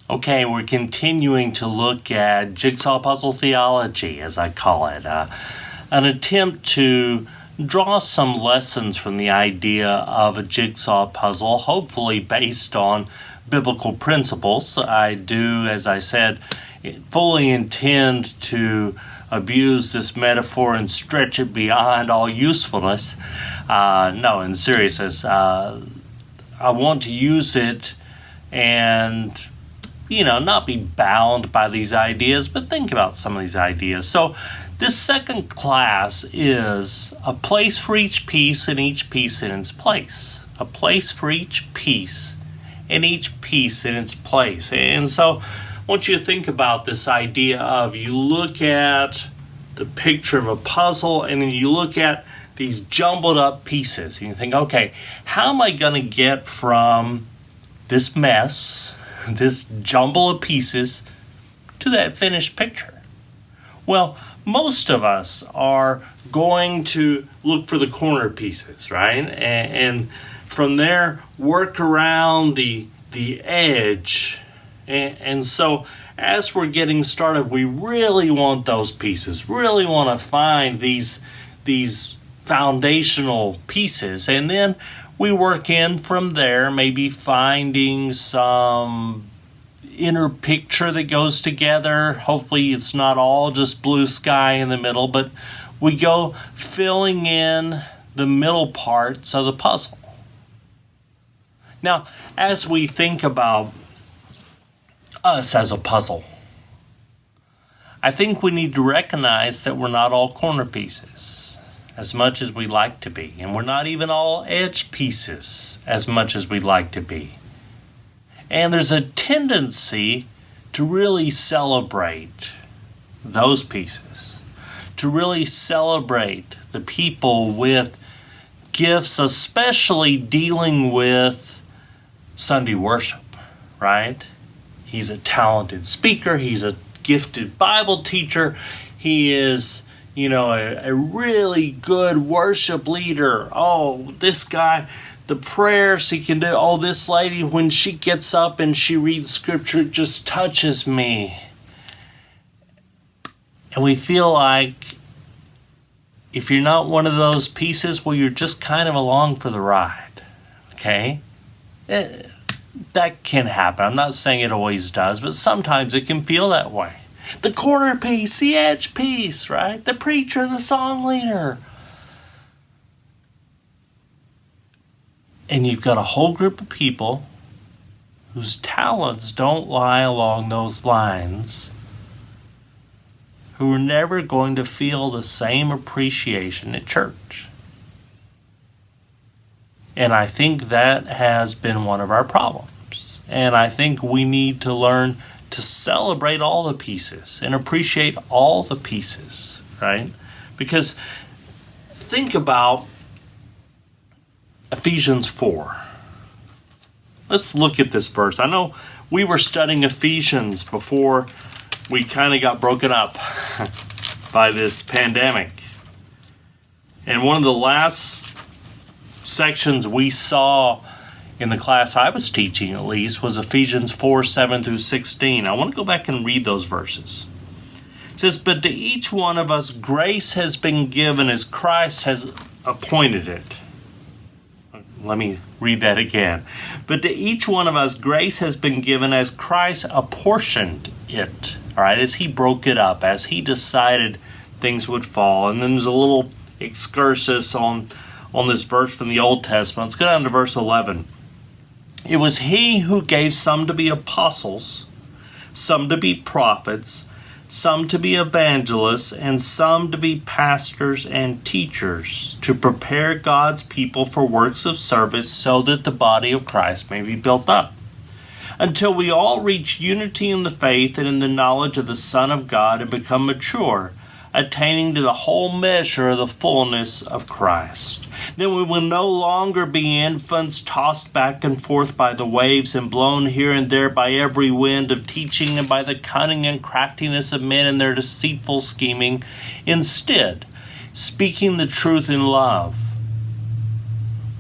Okay, we're continuing to look at jigsaw puzzle theology, as I call it, an attempt to draw some lessons from the idea of a jigsaw puzzle, hopefully based on biblical principles. I do, as I said, fully intend to abuse this metaphor and stretch it beyond all usefulness. No, in seriousness, I want to use it and not be bound by these ideas, but think about some of these ideas. So this second class is a place for each piece and each piece in its place. A place for each piece and each piece in its place. And so I want you to think about this idea of you look at the picture of a puzzle and then you look at these jumbled up pieces and you think, okay, how am I going to get from this mess, this jumble of pieces, to that finished picture? Well, most of us are going to look for the corner pieces, right? And from there, work around the edge. And so as we're getting started, we really want those pieces, really want to find these foundational pieces. And then we work in from there, maybe finding some inner picture that goes together. Hopefully it's not all just blue sky in the middle, but we go filling in the middle parts of the puzzle. Now, as we think about us as a puzzle, I think we need to recognize that we're not all corner pieces as much as we like to be, and we're not even all edge pieces as much as we'd like to be. And there's a tendency to really celebrate those pieces, to really celebrate the people with gifts, especially dealing with Sunday worship, right? He's a talented speaker, he's a gifted Bible teacher, he is a really good worship leader. Oh, this guy, the prayers he can do. Oh, this lady, when she gets up and she reads scripture, it just touches me. And we feel like if you're not one of those pieces, well, you're just kind of along for the ride. Okay? That can happen. I'm not saying it always does, but sometimes it can feel that way. The corner piece, the edge piece, right? The preacher, the song leader. And you've got a whole group of people whose talents don't lie along those lines, who are never going to feel the same appreciation at church. And I think that has been one of our problems. And I think we need to learn to celebrate all the pieces and appreciate all the pieces, right? Because think about Ephesians 4. Let's look at this verse. I know we were studying Ephesians before we kind of got broken up by this pandemic. And one of the last sections we saw in the class I was teaching, at least, was Ephesians 4, 7 through 16. I want to go back and read those verses. It says, "But to each one of us grace has been given as Christ has appointed it." Let me read that again. "But to each one of us grace has been given as Christ apportioned it." All right, as he broke it up, as he decided things would fall. And then there's a little excursus on this verse from the Old Testament. Let's go down to verse 11. "It was he who gave some to be apostles, some to be prophets, some to be evangelists, and some to be pastors and teachers, to prepare God's people for works of service, so that the body of Christ may be built up, until we all reach unity in the faith and in the knowledge of the Son of God and become mature, attaining to the whole measure of the fullness of Christ. Then we will no longer be infants tossed back and forth by the waves and blown here and there by every wind of teaching and by the cunning and craftiness of men and their deceitful scheming. Instead, speaking the truth in love,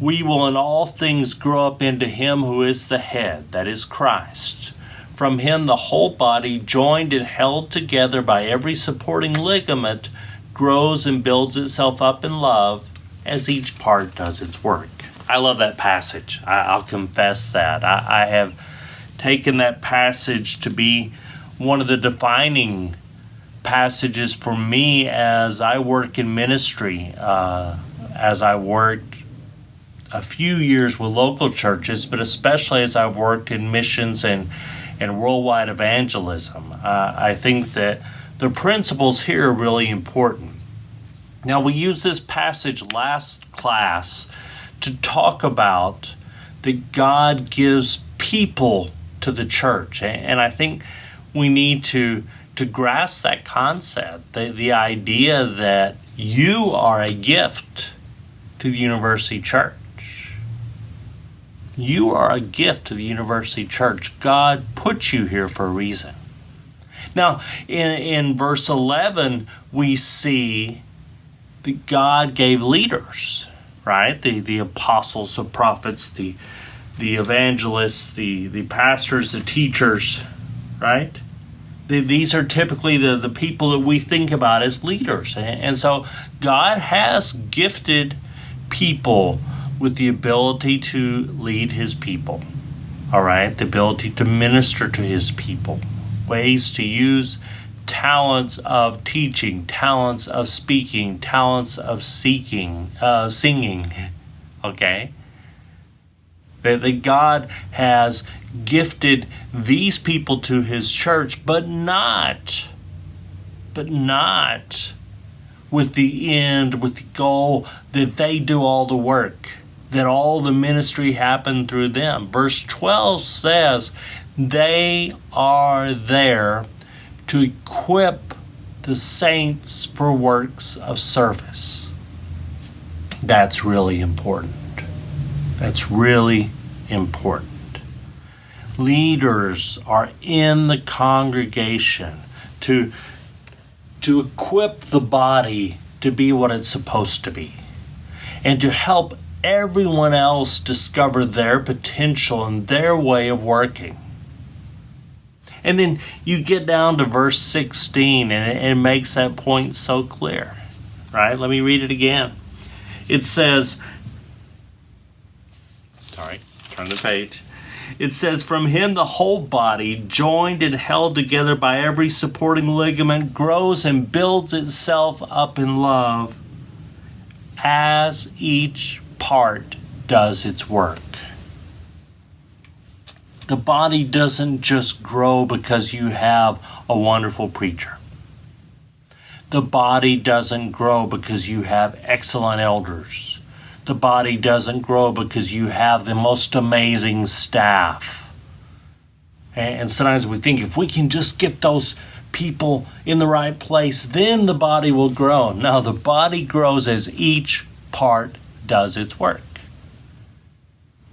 we will in all things grow up into him who is the head, that is Christ, From him the whole body, joined and held together by every supporting ligament, grows and builds itself up in love as each part does its work. I love that passage. I'll confess that. I have taken that passage to be one of the defining passages for me as I work in ministry, as I worked a few years with local churches, but especially as I've worked in missions and worldwide evangelism. I think that the principles here are really important. Now, we used this passage last class to talk about that God gives people to the church. And I think we need to grasp that concept, the idea that you are a gift to the University Church. You are a gift to the University Church. God put you here for a reason. Now, in verse 11, we see that God gave leaders, right? The apostles, the prophets, the evangelists, the pastors, the teachers, right? These are typically the people that we think about as leaders. And so God has gifted people with the ability to lead his people, all right? The ability to minister to his people, ways to use talents of teaching, talents of speaking, talents of singing, okay? That God has gifted these people to his church, but not with the end, with the goal that they do all the work, that all the ministry happen through them. Verse 12 says they are there to equip the saints for works of service. That's really important. That's really important. Leaders are in the congregation to equip the body to be what it's supposed to be, and to help everyone else discover their potential and their way of working. And then you get down to verse 16, and it makes that point so clear, right? Let me read it again. It says, turn the page. It says, from him the whole body, joined and held together by every supporting ligament, grows and builds itself up in love as each part does its work. The body doesn't just grow because you have a wonderful preacher. The body doesn't grow because you have excellent elders. The body doesn't grow because you have the most amazing staff. And sometimes we think if we can just get those people in the right place, then the body will grow. No, the body grows as each part does its work.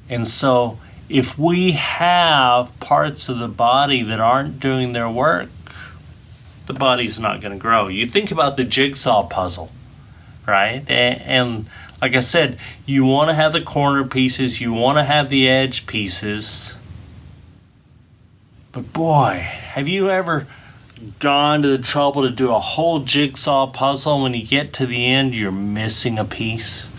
And so if we have parts of the body that aren't doing their work, the body's not going to grow. You think about the jigsaw puzzle, right? And like I said, you want to have the corner pieces, you want to have the edge pieces. But boy, have you ever gone to the trouble to do a whole jigsaw puzzle, and when you get to the end, you're missing a piece?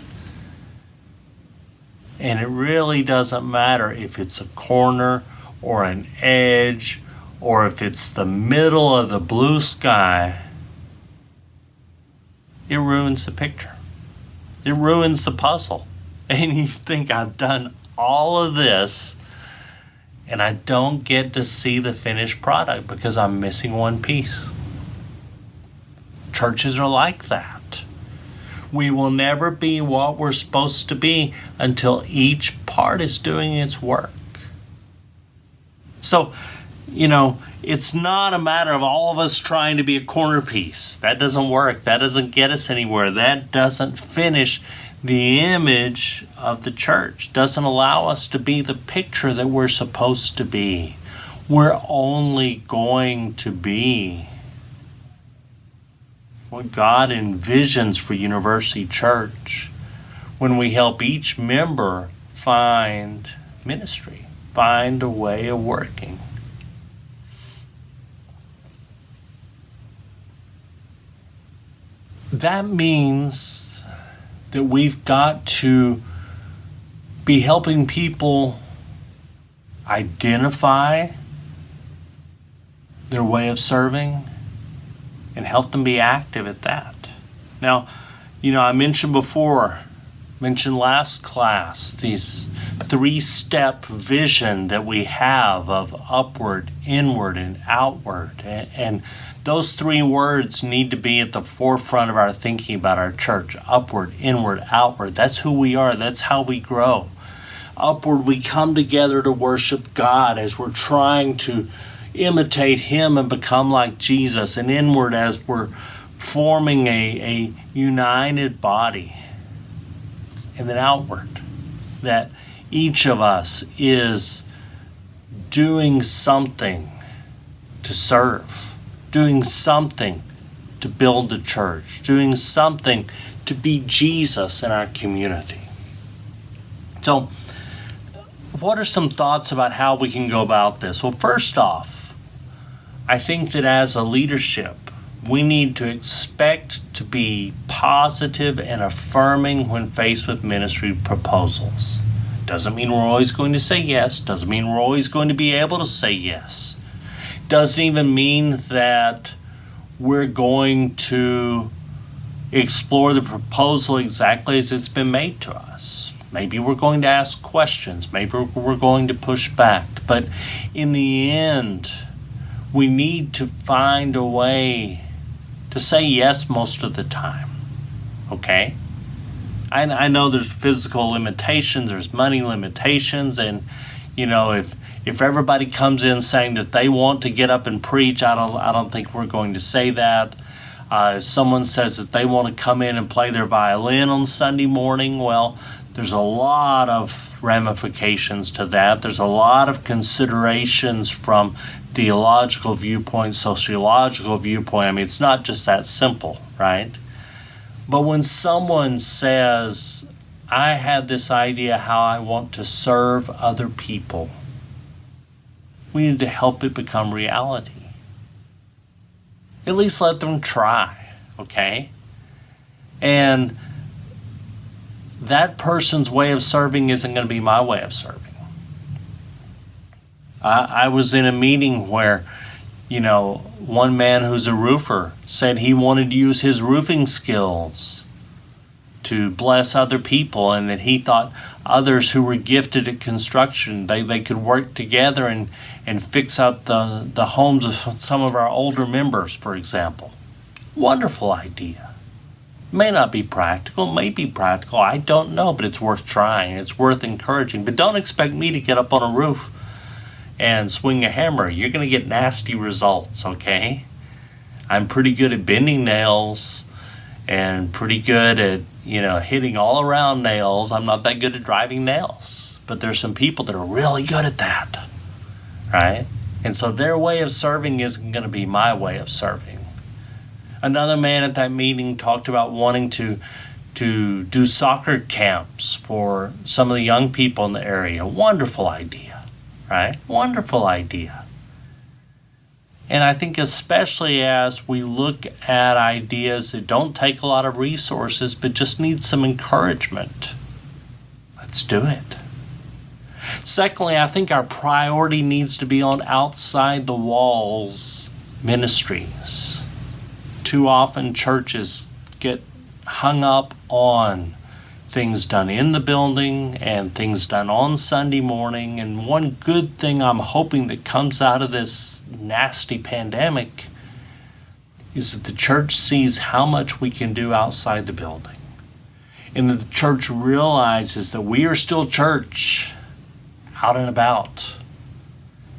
And it really doesn't matter if it's a corner or an edge or if it's the middle of the blue sky. It ruins the picture. It ruins the puzzle. And you think, I've done all of this and I don't get to see the finished product because I'm missing one piece. Churches are like that. We will never be what we're supposed to be until each part is doing its work. So, it's not a matter of all of us trying to be a corner piece. That doesn't work. That doesn't get us anywhere. That doesn't finish the image of the church. Doesn't allow us to be the picture that we're supposed to be. We're only going to be what God envisions for University Church when we help each member find ministry, find a way of working. that means that we've got to be helping people identify their way of serving and help them be active at that. Now, I mentioned last class, these 3-step vision that we have of upward, inward, and outward. And those 3 words need to be at the forefront of our thinking about our church. Upward, inward, outward. That's who we are. That's how we grow. Upward, we come together to worship God as we're trying to imitate Him and become like Jesus. And inward, as we're forming a united body. And then outward, that each of us is doing something to serve, doing something to build the church, doing something to be Jesus in our community. So, what are some thoughts about how we can go about this? Well, first off, I think that as a leadership, we need to expect to be positive and affirming when faced with ministry proposals. Doesn't mean we're always going to say yes. Doesn't mean we're always going to be able to say yes. Doesn't even mean that we're going to explore the proposal exactly as it's been made to us. Maybe we're going to ask questions. Maybe we're going to push back. But in the end, we need to find a way to say yes most of the time, okay? I know there's physical limitations, there's money limitations, and if everybody comes in saying that they want to get up and preach, I don't think we're going to say that. If someone says that they want to come in and play their violin on Sunday morning, well, there's a lot of ramifications to that. There's a lot of considerations from theological viewpoint, sociological viewpoint. I mean, it's not just that simple, right? But when someone says, I have this idea how I want to serve other people, we need to help it become reality. At least let them try, okay? And that person's way of serving isn't going to be my way of serving. I was in a meeting where, one man who's a roofer said he wanted to use his roofing skills to bless other people, and that he thought others who were gifted at construction, they could work together and fix up the homes of some of our older members, for example. Wonderful idea. May not be practical, may be practical, I don't know, but it's worth trying. It's worth encouraging. But don't expect me to get up on a roof and swing a hammer. You're going to get nasty results, okay? I'm pretty good at bending nails and pretty good at, hitting all around nails. I'm not that good at driving nails. But there's some people that are really good at that, right? And so their way of serving isn't going to be my way of serving. Another man at that meeting talked about wanting to do soccer camps for some of the young people in the area. Wonderful idea, right? Wonderful idea. And I think especially as we look at ideas that don't take a lot of resources but just need some encouragement, let's do it. Secondly, I think our priority needs to be on outside the walls ministries. Too often churches get hung up on things done in the building and things done on Sunday morning. And one good thing I'm hoping that comes out of this nasty pandemic is that the church sees how much we can do outside the building. And that the church realizes that we are still church, out and about.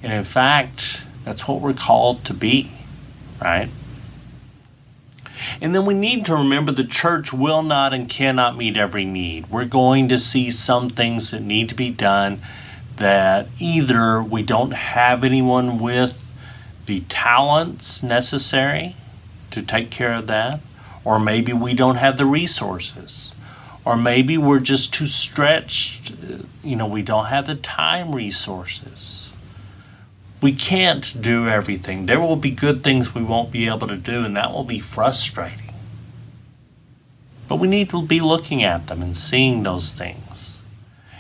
And in fact, that's what we're called to be, right? And then we need to remember the church will not and cannot meet every need. We're going to see some things that need to be done that either we don't have anyone with the talents necessary to take care of that, or maybe we don't have the resources, or maybe we're just too stretched. We don't have the time resources. We can't do everything. There will be good things we won't be able to do, and that will be frustrating. But we need to be looking at them and seeing those things.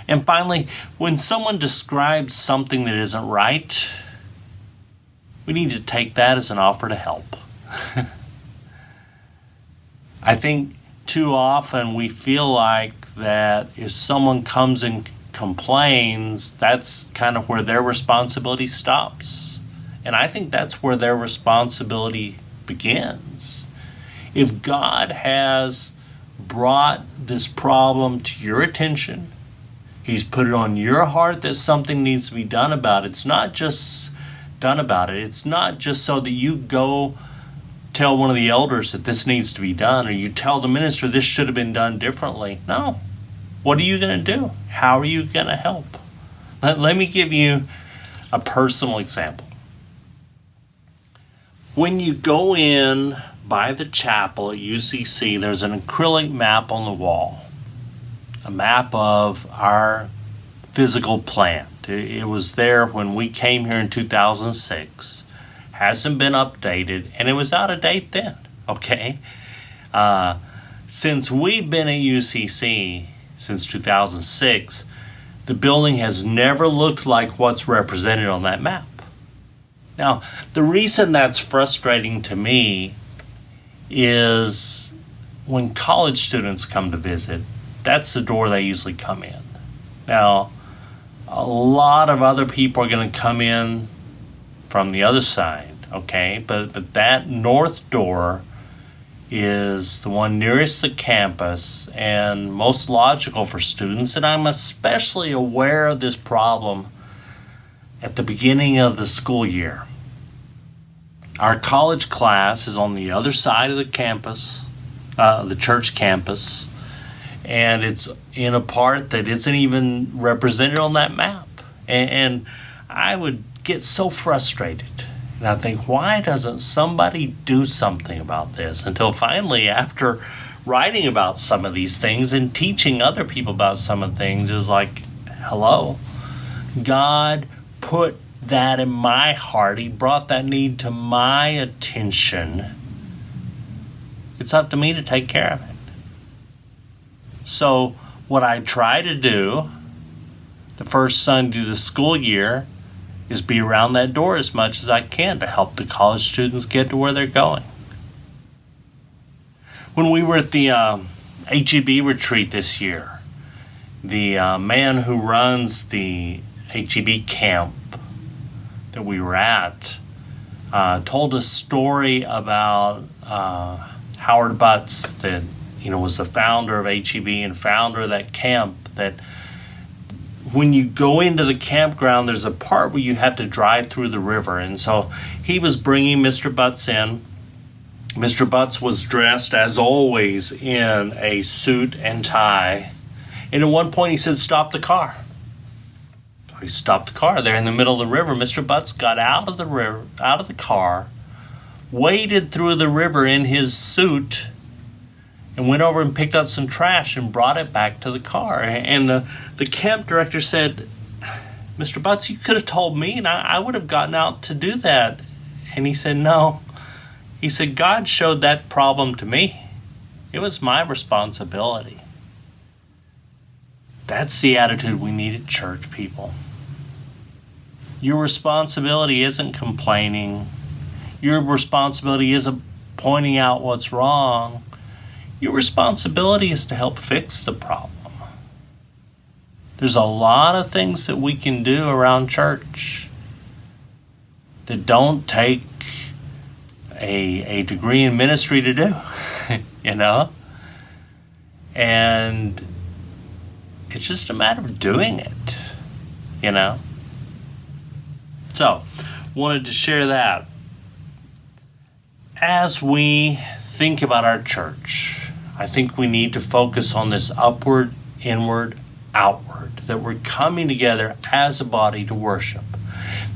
And finally, when someone describes something that isn't right, we need to take that as an offer to help. I think too often we feel like that if someone comes and complains, that's kind of where their responsibility stops. And I think that's where their responsibility begins. If God has brought this problem to your attention, He's put it on your heart that something needs to be done about it. It's not just done about it. It's not just so that you go tell one of the elders that this needs to be done, or you tell the minister this should have been done differently. No. What are you going to do? How are you going to help? Let me give you a personal example. When you go in by the chapel at UCC, there's an acrylic map on the wall, a map of our physical plant. It was there when we came here in 2006. Hasn't been updated, and it was out of date then, okay? Since we've been at UCC since 2006, the building has never looked like what's represented on that map. Now, the reason that's frustrating to me is when college students come to visit, that's the door they usually come in. Now, a lot of other people are going to come in from the other side, okay? But that north door is the one nearest the campus and most logical for students, and I'm especially aware of this problem at the beginning of the school year. Our college class is on the other side of the campus, the church campus, and it's in a part that isn't even represented on that map. And I would get so frustrated. And I think, why doesn't somebody do something about this? Until finally, after writing about some of these things and teaching other people about some of the things, it was like, hello, God put that in my heart. He brought that need to my attention. It's up to me to take care of it. So what I try to do the first Sunday of the school year is be around that door as much as I can to help the college students get to where they're going. When we were at the HEB retreat this year, the man who runs the HEB camp that we were at told a story about Howard Butts, that was the founder of HEB and founder of that camp, that when you go into the campground, there's a part where you have to drive through the river. And so he was bringing Mr. Butts in. Mr. Butts was dressed, as always, in a suit and tie. And at one point he said, "Stop the car." He stopped the car there in the middle of the river. Mr. Butts got out of the car, waded through the river in his suit, and went over and picked up some trash and brought it back to the car. And the camp director said, "Mr. Butts, you could have told me, and I would have gotten out to do that." And he said, "No." He said, "God showed that problem to me. It was my responsibility." That's the attitude we need at church, people. Your responsibility isn't complaining. Your responsibility isn't pointing out what's wrong. Your responsibility is to help fix the problem. There's a lot of things that we can do around church that don't take a degree in ministry to do, and it's just a matter of doing it, So, wanted to share that. As we think about our church, I think we need to focus on this upward, inward, outward, that we're coming together as a body to worship,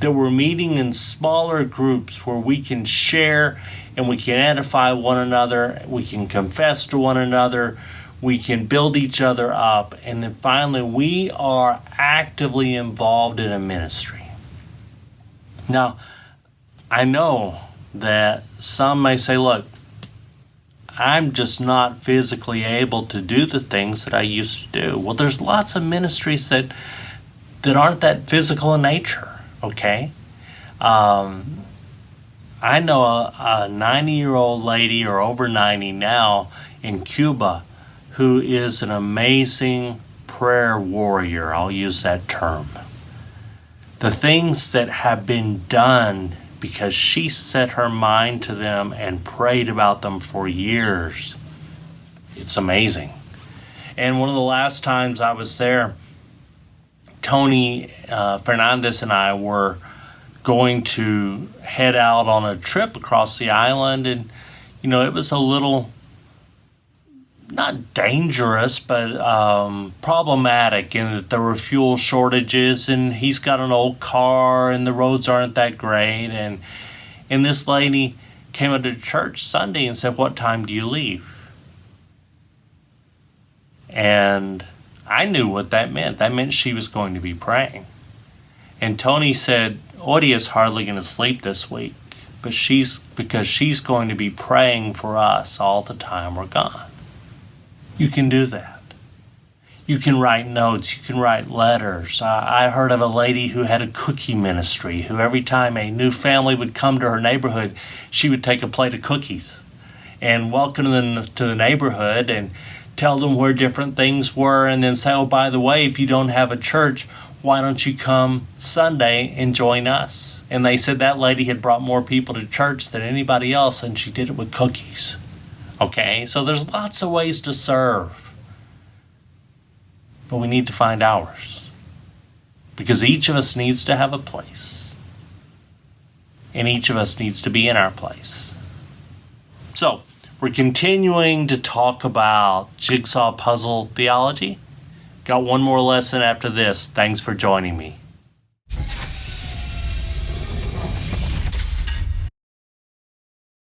that we're meeting in smaller groups where we can share and we can edify one another, we can confess to one another, we can build each other up, and then finally we are actively involved in a ministry. Now, I know that some may say, look, I'm just not physically able to do the things that I used to do. Well, there's lots of ministries that aren't that physical in nature, okay? I know a 90-year-old lady, or over 90 now, in Cuba, who is an amazing prayer warrior. I'll use that term. The things that have been done because she set her mind to them and prayed about them for years. It's amazing. And one of the last times I was there, Tony Fernandez and I were going to head out on a trip across the island, and it was a little, not dangerous, but problematic in that there were fuel shortages, and he's got an old car and the roads aren't that great, and this lady came into church Sunday and said, "What time do you leave?" And I knew what that meant. That meant she was going to be praying. And Tony said, "Odia's hardly going to sleep this week, but because she's going to be praying for us all the time we're gone." You can do that. You can write notes. You can write letters. I heard of a lady who had a cookie ministry, who every time a new family would come to her neighborhood, she would take a plate of cookies and welcome them to the neighborhood and tell them where different things were, and then say, "Oh, by the way, if you don't have a church, why don't you come Sunday and join us?" And they said that lady had brought more people to church than anybody else, and she did it with cookies. Okay, so there's lots of ways to serve. But we need to find ours. Because each of us needs to have a place. And each of us needs to be in our place. So, we're continuing to talk about jigsaw puzzle theology. Got one more lesson after this. Thanks for joining me.